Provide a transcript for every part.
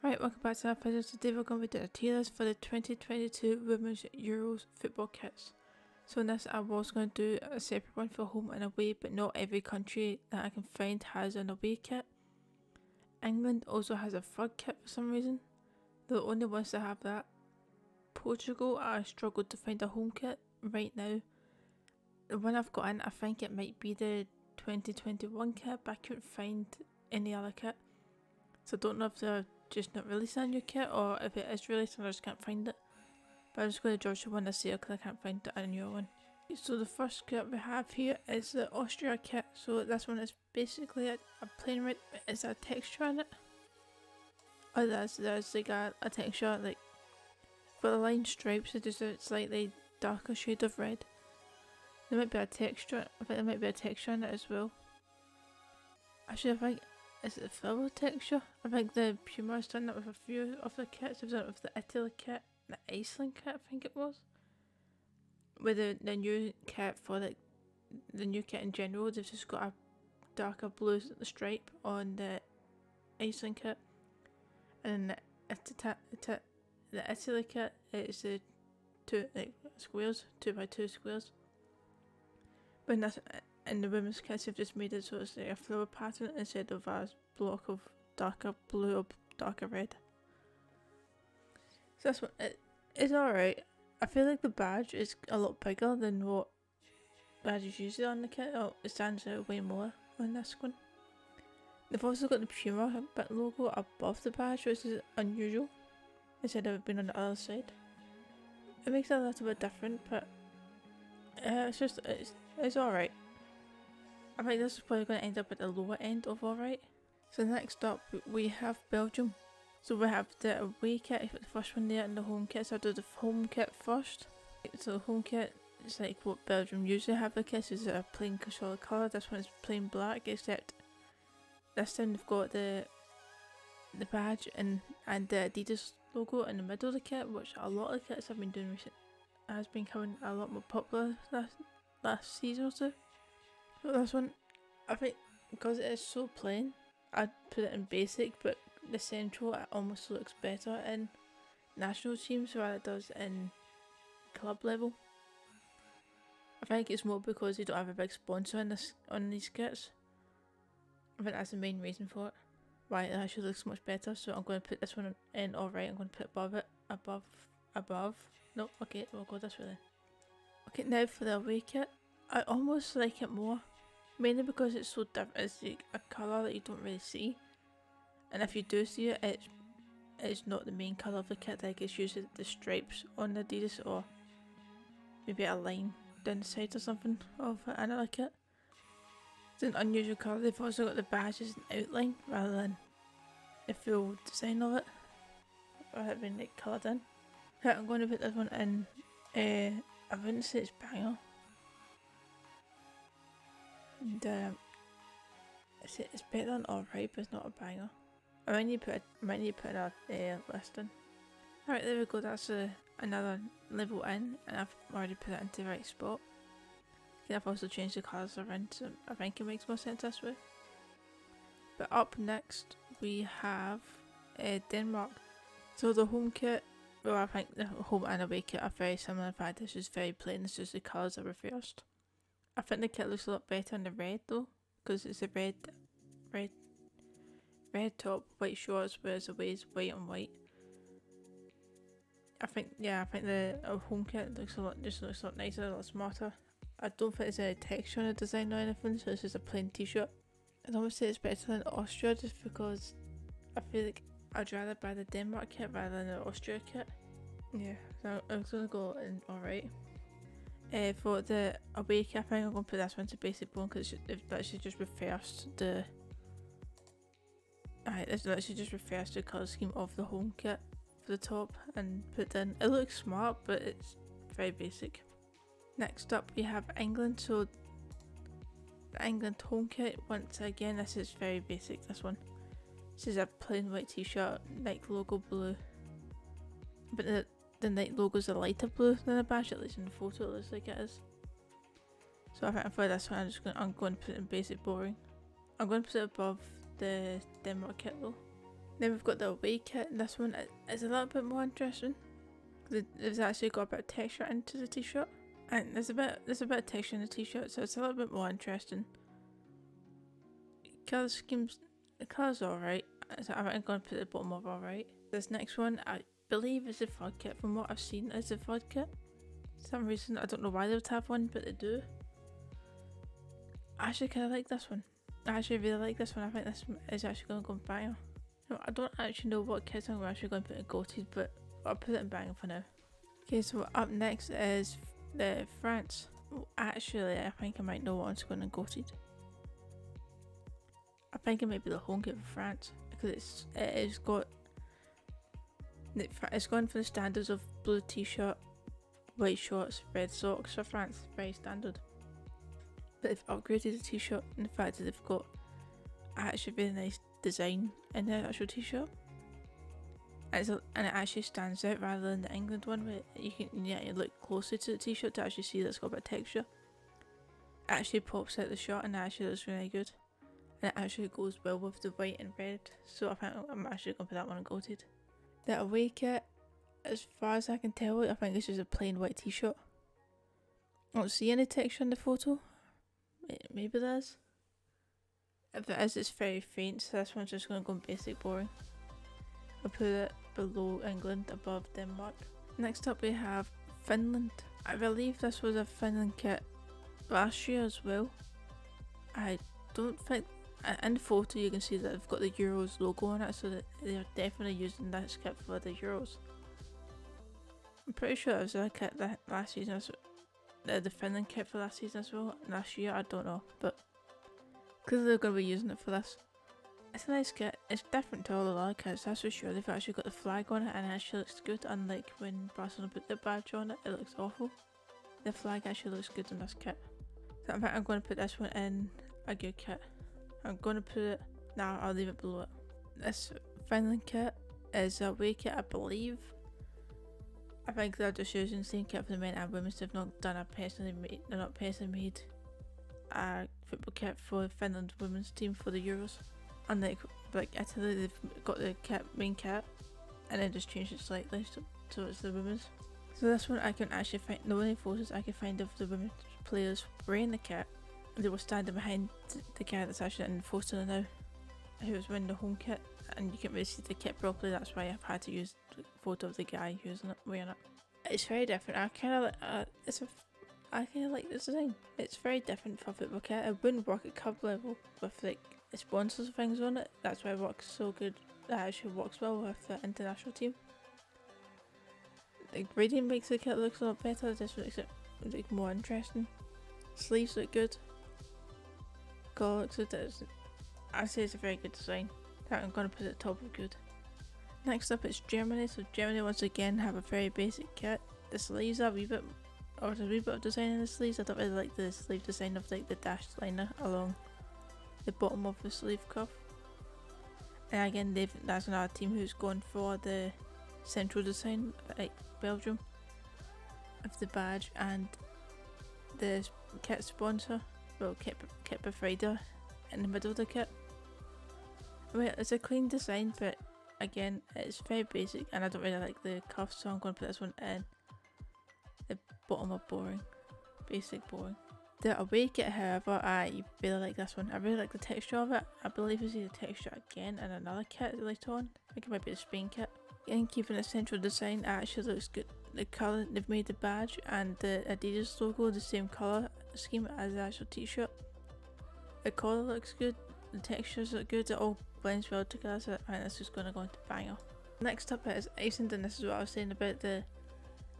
Right, welcome back to our video. Today we're going to be doing a tier list for the 2022 Women's Euros football kits. So in this I was going to do a separate one for home and away, but not every country that I can find has an away kit. England also has a third kit for some reason. They're the only ones that have that. Portugal, I struggled to find a home kit right now. The one I've got in, I think it might be the 2021 kit, but I couldn't find any other kit. So I don't know if they're just not releasing a new kit or if it is released and I just can't find it. But I'm just going to judge the one this year because I can't find a new one. So the first kit we have here is the Austria kit. So this one is basically a plain red, but is there a texture in it? Oh, there's like a texture, like for the line stripes it's just a slightly darker shade of red. There might be a texture, I think there might be a texture in it as well. Actually I think, is it the filler texture? I think the Puma has done that with a few of the kits. They've done it with the Italy kit, the Iceland kit I think it was. With the new kit for the new kit in general, they've just got a darker blue stripe on the Iceland kit. And the Italy kit is the two squares, 2x2 squares. But in the women's kits they've just made it so it's like a flower pattern instead of a block of darker blue or darker red. So this one, it's alright. I feel like the badge is a lot bigger than what badges usually on the kit. Oh, it stands out way more on this one. They've also got the Puma logo above the badge, which is unusual, instead of it being on the other side. It makes it a little bit different, but it's alright. I think this is probably going to end up at the lower end of alright. So next up we have Belgium. So we have the away kit, the first one there, and the home kit. So I'll do the home kit first. So the home kit is like what Belgium usually have the kits, is a plain solid colour. This one is plain black, except this time they've got the badge and the Adidas logo in the middle of the kit, which a lot of the kits have been doing has been becoming a lot more popular last season or two. So this one, I think because it is so plain, I'd put it in basic, but the central it almost looks better in national teams rather it does in club level. I think it's more because they don't have a big sponsor on these kits. I think that's the main reason for it, why it actually looks much better. So I'm going to put this one in alright. I'm going to put above it, above. No, okay, we'll go this way then. Okay, now for the away kit. I almost like it more, mainly because it's so different. It's like a colour that you don't really see, and if you do see it, it's not the main colour of the kit. Like it's usually the stripes on the Adidas or maybe a line down the side or something of another kit. It's an unusual colour. They've also got the badges and outline rather than the full design of it, or it being like coloured in. Okay, I'm going to put this one in. I wouldn't say it's banger. And it's better than alright, but it's not a banger. I might need to put another list in. Alright, there we go. That's another level in, and I've already put it into the right spot. Okay, I've also changed the colours around, so I think it makes more sense this way. But up next we have Denmark. So the home kit, well, I think the home and away kit are very similar. In fact, it's just very plain. It's just the colours are reversed. I think the kit looks a lot better in the red though, because it's a red top, white shorts, whereas the away is white on white. I think the home kit looks a lot nicer, a lot smarter. I don't think there's any texture on the design or anything, so it's just a plain t-shirt. I'd almost say it's better than Austria just because I feel like I'd rather buy the Denmark kit rather than the Austria kit. Yeah, so I'm gonna go in alright. For the away kit, I think I'm going to put this one to basic one because it literally just reversed the colour scheme of the home kit for the top and put in. It looks smart, but it's very basic. Next up we have England. So the England home kit, once again this is very basic. This one, this is a plain white t-shirt, Nike logo blue, but the Nike logo's a lighter blue than the badge, at least in the photo it looks like it is. So I think for this one I'm going to put it in basic boring. I'm going to put it above the Denmark kit though. Then we've got the away kit. This one is a little bit more interesting. There's actually got a bit of texture into the t-shirt, and there's a bit of texture in the t-shirt, so it's a little bit more interesting. Colour schemes, the colour's alright, so I'm going to put the bottom of alright. This next one I believe is a FUD kit. From what I've seen, it's a FUD kit. For some reason, I don't know why they would have one, but they do. I actually kind of like this one. I actually really like this one. I think this one is actually going to go in banger. No, I don't actually know what kits I'm actually going to put in goated, but I'll put it in banger for now. Okay, so up next is the France. Well, actually, I think I might know what one's going in goated. I think it might be the home kit for France, because it's gone for the standards of blue t-shirt, white shorts, red socks for France. Very standard. But they've upgraded the t-shirt in the fact that they've got actually really nice design in the actual t-shirt, and it actually stands out rather than the England one where you look closer to the t-shirt to actually see that it's got a bit of texture. It actually pops out the shot and it actually looks really good, and it actually goes well with the white and red, so I think I'm actually going to put that one on goated. The away kit, as far as I can tell, I think this is a plain white t-shirt. I don't see any texture in the photo. Maybe there's. If it is, it's very faint, so this one's just going to go in basic boring. I'll put it below England, above Denmark. Next up we have Finland. I believe this was a Finland kit last year as well. I don't think, in the photo you can see that they've got the Euros logo on it, so that they're definitely using this kit for the Euros. I'm pretty sure it was a kit that last season, the Finland kit for last season as well. Last year, I don't know, but clearly they're going to be using it for this. It's a nice kit. It's different to all the other kits, that's for sure. They've actually got the flag on it and it actually looks good, unlike when Barcelona put the badge on it, it looks awful. The flag actually looks good in this kit. So I think I'm going to put this one in a good kit. I'm going to put it, nah, I'll leave it below it. This Finland kit is a away kit, I believe. I think they're just using the same kit for the men and women, so they've not done they're not personally made a football kit for Finland women's team for the Euros. Unlike Italy, they've got the main kit and then just changed it slightly so it's the women's. So this one I can actually find, the only photos I can find of the women's players wearing the kit, they were standing behind the kit that's actually in the photo now, who was wearing the home kit, and you can't really see the kit properly, that's why I've had to use the photo of the guy using it, wearing it. It's very different. I kind of like this design. It's very different for a football kit. It wouldn't work at club level with like the sponsors and things on it. That's why it works so good. That actually works well with the international team. The gradient makes the kit look a lot better. This makes it look more interesting. Sleeves look good. Collar looks good. I'd say it's a very good design. I'm going to put it at the top of good. Next up is Germany. So Germany once again have a very basic kit. The sleeves are there's a wee bit of design in the sleeves. I don't really like the sleeve design of like the dashed liner along the bottom of the sleeve cuff. And again, that's another team who's gone for the central design, like Belgium, of the badge and the kit sponsor, well, kit provider in the middle of the kit. Well, it's a clean design, but again, it's very basic, and I don't really like the cuffs, so I'm going to put this one in the bottom of boring, basic boring. The away kit, however, I really like this one. I really like the texture of it. I believe we see the texture again in another kit later on. I think it might be the Spain kit. Again, keeping the central design, it actually looks good. The colour, they've made the badge and the Adidas logo the same colour scheme as the actual t-shirt. The collar looks good, the textures look good, it all blends well together, so I think this is going to go into banger. Next up is Iceland, and this is what I was saying about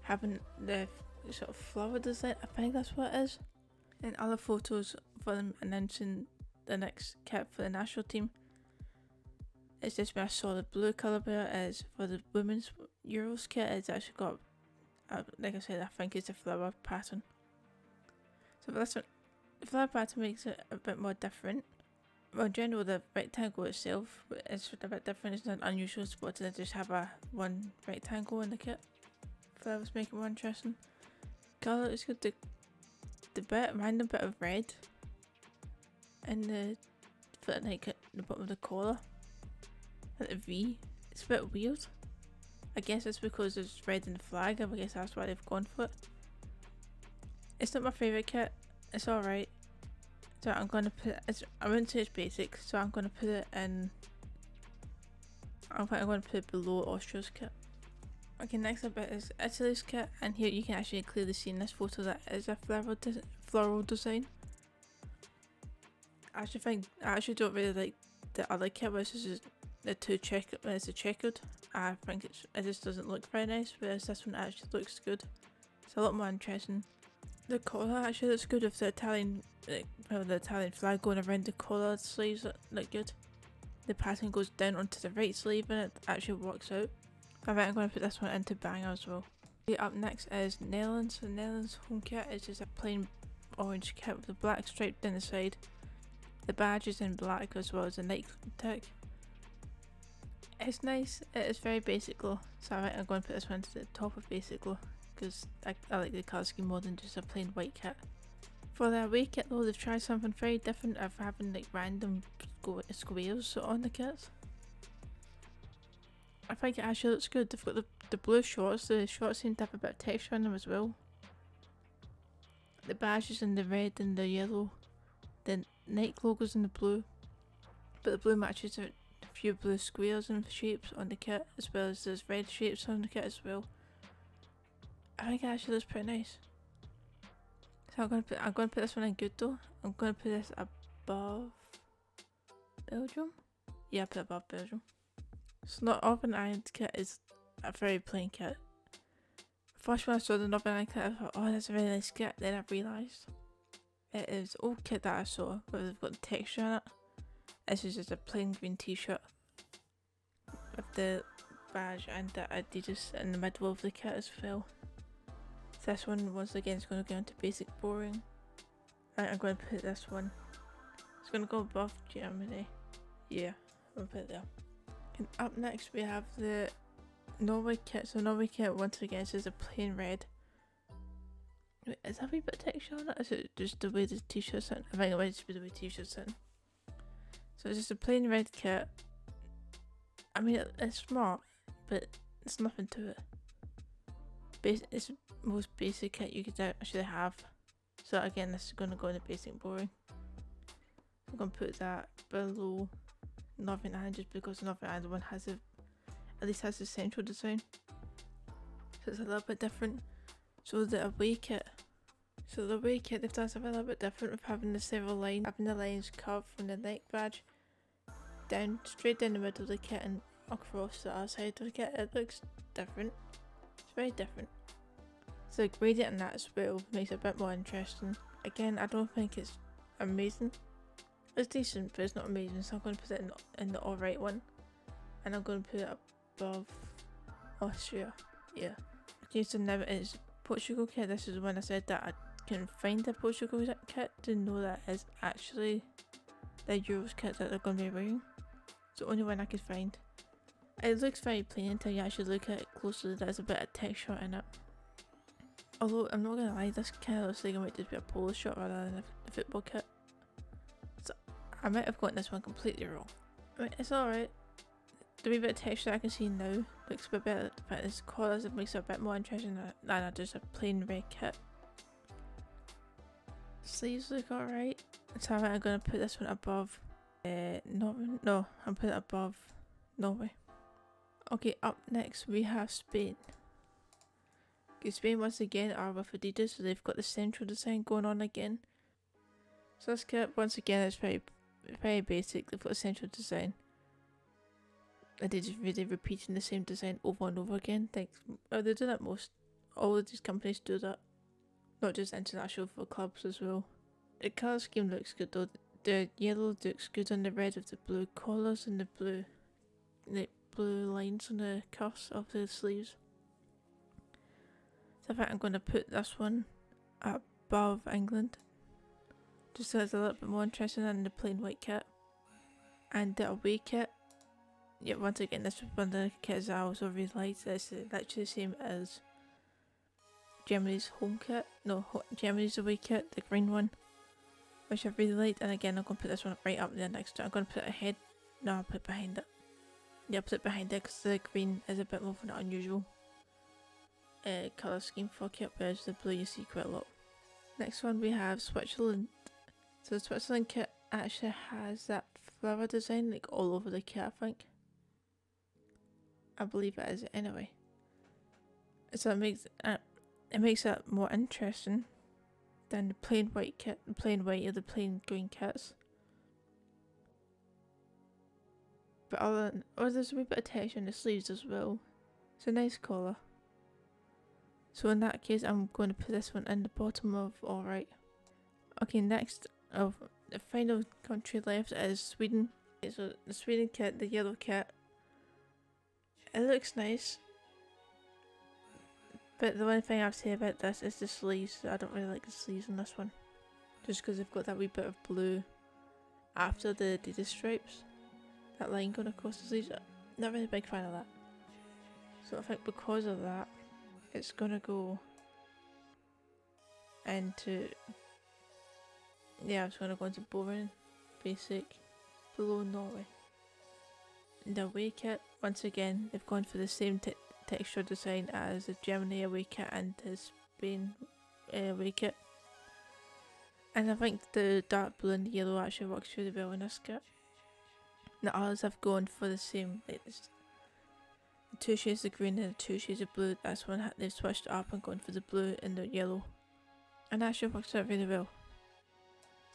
having the sort of flower design. I think that's what it is. In other photos for them announcing the next kit for the national team, it's just been a solid blue colour, but it is for the women's Euros kit. It's actually got, like I said, I think it's a flower pattern. So for this one, the flower pattern makes it a bit more different. Well, in general, the rectangle itself is a bit different. It's not an unusual spot to just have one rectangle in the kit. Flowers make it more interesting. Colour is good. The random bit of red in the bottom of the collar. like a V. It's a bit weird. I guess it's because it's red in the flag. I guess that's why they've gone for it. It's not my favourite kit. It's alright. So I'm gonna put it, I wouldn't say it's basic, so I'm gonna put it in, I'm gonna put it below Austria's kit. Okay, next up is Italy's kit, and here you can actually clearly see in this photo that is a floral design. I actually don't really like the other kit, which is the it's a checkered. I think it just doesn't look very nice, whereas this one actually looks good. It's a lot more interesting. The collar actually looks good with the Italian, the Italian flag going around the collar sleeves look good. The pattern goes down onto the right sleeve and it actually works out. I think I'm going to put this one into Bang as well. Okay, up next is Netherlands. The Netherlands home kit is just a plain orange kit with a black stripe down the side. The badge is in black as well as the Nike tag. It's nice, it is very basic glow, so I think I'm going to put this one to the top of basic glow because I like the colour scheme more than just a plain white kit. For their away kit though, they've tried something very different of having like random squares on the kits. I think it actually looks good. They've got the blue shorts, the shorts seem to have a bit of texture on them as well. The badges in the red and the yellow, the Nike logo's in the blue, but the blue matches a few blue squares and shapes on the kit, as well as there's red shapes on the kit as well. I think it actually looks pretty nice. So I'm gonna put this one in good though. I'm gonna put this above Belgium. Yeah, put it above Belgium. So not Northern Ireland kit is a very plain kit. First when I saw the Northern Ireland kit, I thought, oh, that's a really nice kit. Then I realised it is old kit that I saw, but they've got the texture in it. This is just a plain green t-shirt with the badge and the Adidas in the middle of the kit as well. So this one once again is going to go into basic boring. I'm going to put this one. It's going to go above Germany. Yeah, I'll put it there. And up next we have the Norway kit. So Norway kit once again is just a plain red. Wait, is that a wee bit of texture on it? Is it just the way the t-shirt's in? I think it might just be the way the t-shirt's in. So it's just a plain red kit. I mean it's smart, but there's nothing to it. It's the most basic kit you could actually have. So again, this is going to go in the basic boring. I'm going to put that below Northern Ireland just because the Northern Ireland one has at least has the central design. So it's a little bit different. So the away kit. So the away kit they've done something a little bit different with having the several lines, having the lines curved from the Nike badge down straight down the middle of the kit and across the other side of the kit. It looks different. It's very different. So the gradient in that as well makes it a bit more interesting. Again, I don't think it's amazing. It's decent, but it's not amazing, so I'm going to put it in the alright one. And I'm going to put it above Austria. Yeah. Okay, so now it is Portugal kit. This is when I said that I can find a Portugal kit to know that is actually the Euros kit that they're going to be wearing. It's the only one I could find. It looks very plain until you actually look at it closely. There's a bit of texture in it. Although I'm not gonna lie, this kind of looks like it might just be a polo shirt rather than a football kit. So I might have gotten this one completely wrong. I mean, it's alright. The wee bit of texture I can see now looks a bit better. But this colours, it makes it a bit more interesting than just a plain red kit. Sleeves look alright. So I'm gonna put this one above Norway. No, I'm putting it above Norway. Okay, up next we have Spain. Okay, Spain once again are with Adidas, so they've got the central design going on again. So this kit once again is very basic. They've got a central design. And they're just really repeating the same design over and over again. They do that most. All of these companies do that. Not just international, for clubs as well. The colour scheme looks good though. The yellow looks good on the red with the blue collars and the blue lines on the cuffs of the sleeves. So I think I'm going to put this one above England. Just so it's a little bit more interesting than the plain white kit. And the away kit. Yeah, once again, this was one of the kits that I also really liked. It's literally the same as Germany's home kit. No, Germany's away kit, the green one. Which I really liked. And again, I'm going to put this one right up there next to it. I'm going to put it ahead. No, I'll put it behind it. the opposite behind it, because the green is a bit more of an unusual colour scheme for kit, whereas the blue you see quite a lot. Next one we have Switzerland. So the Switzerland kit actually has that flower design like all over the kit, I think. I believe it is anyway. So it makes it more interesting than the plain white kit, the plain white or the plain green kits. But there's a wee bit of texture in the sleeves as well. It's a nice colour. So in that case, I'm going to put this one in the bottom of alright. Okay, next of the final country left is Sweden. Okay, so the Sweden kit, the yellow kit, it looks nice. But the one thing I have to say about this is the sleeves. I don't really like the sleeves on this one. Just because they've got that wee bit of blue after the Adidas stripes. That line going across the sleeves. Not really a big fan of that. So I think because of that, it's gonna go into, yeah, it's gonna go into boring, basic, below Norway. The away kit, once again, they've gone for the same texture design as the Germany away kit and the Spain away kit. And I think the dark blue and the yellow actually works really well in this kit. The others have gone for the same, like this, the 2 shades of green and the 2 shades of blue. That's one they've switched up and gone for the blue and the yellow. And that actually works out really well.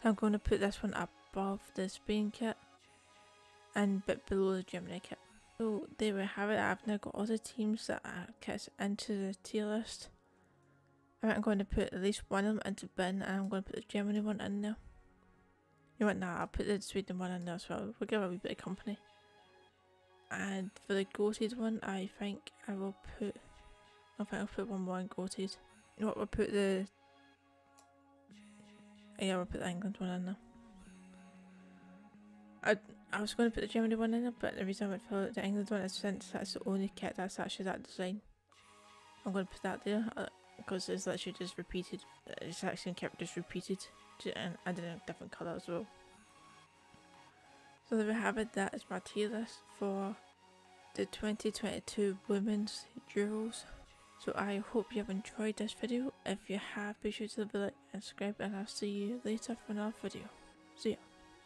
So I'm going to put this one above the Spain kit and a bit below the Germany kit. So there we have it. I've now got all the teams that are kits into the tier list. I'm going to put at least one of them into bin, and I'm going to put the Germany one in there. You know what, nah, I'll put the Sweden one in there as well. We'll give it a wee bit of company. And for the goated one, I think I'll put one more in goated. You know what, we'll put we'll put the England one in there. I was going to put the Germany one in there, but the reason I went for the England one is since that's the only kit that's actually that design. I'm going to put that there, because it's literally just repeated. It's actually kept just repeated and added in a different colour as well. So there we have it. That is my tier list for the 2022 Women's Euros. So I hope you have enjoyed this video. If you have, be sure to leave a like and subscribe, and I'll see you later for another video. See ya.